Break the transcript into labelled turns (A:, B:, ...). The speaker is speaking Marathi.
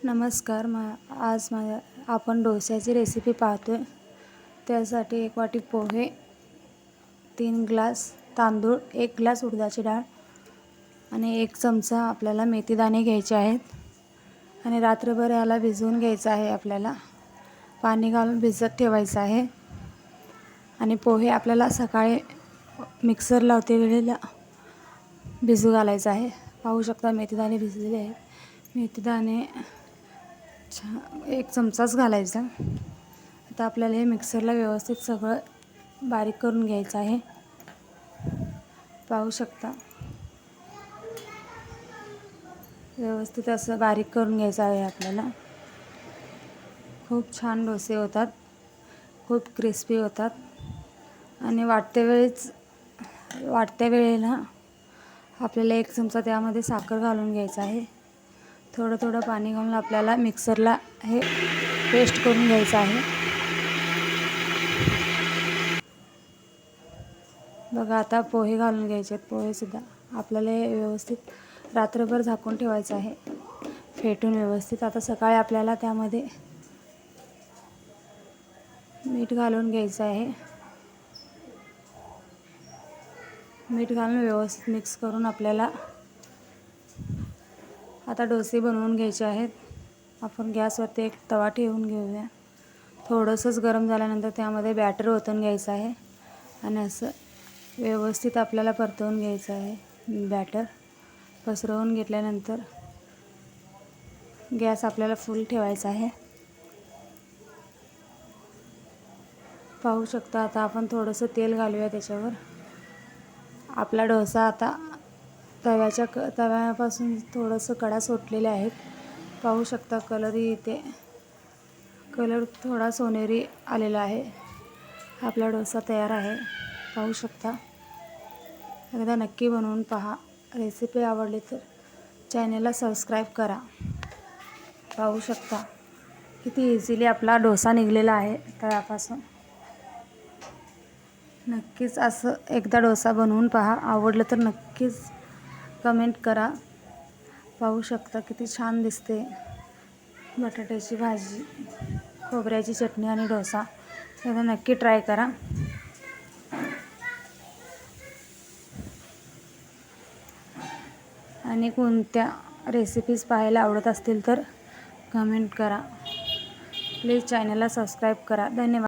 A: नमस्कार. आज आपण डोस्याची रेसिपी पाहतोय. त्यासाठी 1 वाटी पोहे, 3 ग्लास तांदूळ, 1 ग्लास उडदाची डाळ आणि 1 चमचा आपल्याला मेथीदाणे घ्यायचे आहेत आणि रात्रभर याला भिजवून घ्यायचं आहे. आपल्याला पाणी घालून भिजत ठेवायचं आहे आणि पोहे आपल्याला सकाळी मिक्सर लावते वेळेला भिजू घालायचं आहे. पाहू शकता मेथीदाणे भिजलेले आहेत. मेथीदाणे 1 चमचाच घालायचा. आता आपल्याला हे मिक्सरला व्यवस्थित सगळं बारीक करून घ्यायचं आहे. पाहू शकता व्यवस्थित असं बारीक करून घ्यायचं आहे आपल्याला. खूप छान डोसे होतात, खूप क्रिस्पी होतात आणि वाटत्या वेळेला आपल्याला 1 चमचा त्यामध्ये साखर घालून घ्यायचं आहे. थोडं थोडं पाणी घालून आपल्याला मिक्सरला हे पेस्ट करून घ्यायचं आहे. बघा, आता पोहे घालून घ्यायचे आहेत. पोहेसुद्धा आपल्याला हे व्यवस्थित रात्रभर झाकून ठेवायचं आहे, फेटून व्यवस्थित. आता सकाळी आपल्याला त्यामध्ये मीठ घालून घ्यायचं आहे. मीठ घालून व्यवस्थित मिक्स करून आपल्याला आता डोसे बनवून घ्यायचे आहेत. आपण गॅसवरती एक तवा ठेवून घेऊया. थोडंसंच गरम झाल्यानंतर त्यामध्ये बॅटर ओतून घ्यायचं आहे आणि असं व्यवस्थित आपल्याला परतवून घ्यायचं आहे. बॅटर पसरवून घेतल्यानंतर गॅस आपल्याला फुल ठेवायचा आहे. पाहू शकता. आता आपण थोडंसं तेल घालूया त्याच्यावर. आपला डोसा आता तव्यापासून थोडंसं कडा सुटलेले आहेत. पाहू शकता कलर थोडा सोनेरी आलेला आहे. आपला डोसा तयार आहे. पाहू शकता. एकदा नक्की बनवून पहा. रेसिपी आवडली तर चॅनलला सबस्क्राईब करा. पाहू शकता किती इझिली आपला डोसा निघलेला आहे तव्यापासून. नक्कीच असं एकदा डोसा बनवून पहा. आवडलं तर नक्कीच कमेंट करा. पाहू शकता किती छान दिसते. बटाट्याची भाजी, खोबऱ्याची चटणी आणि डोसा. एकदा नक्की ट्राय करा. आणि कोणत्या रेसिपीज पाहायला आवडत असतील तर कमेंट करा. प्लीज चॅनलला सबस्क्राईब करा. धन्यवाद.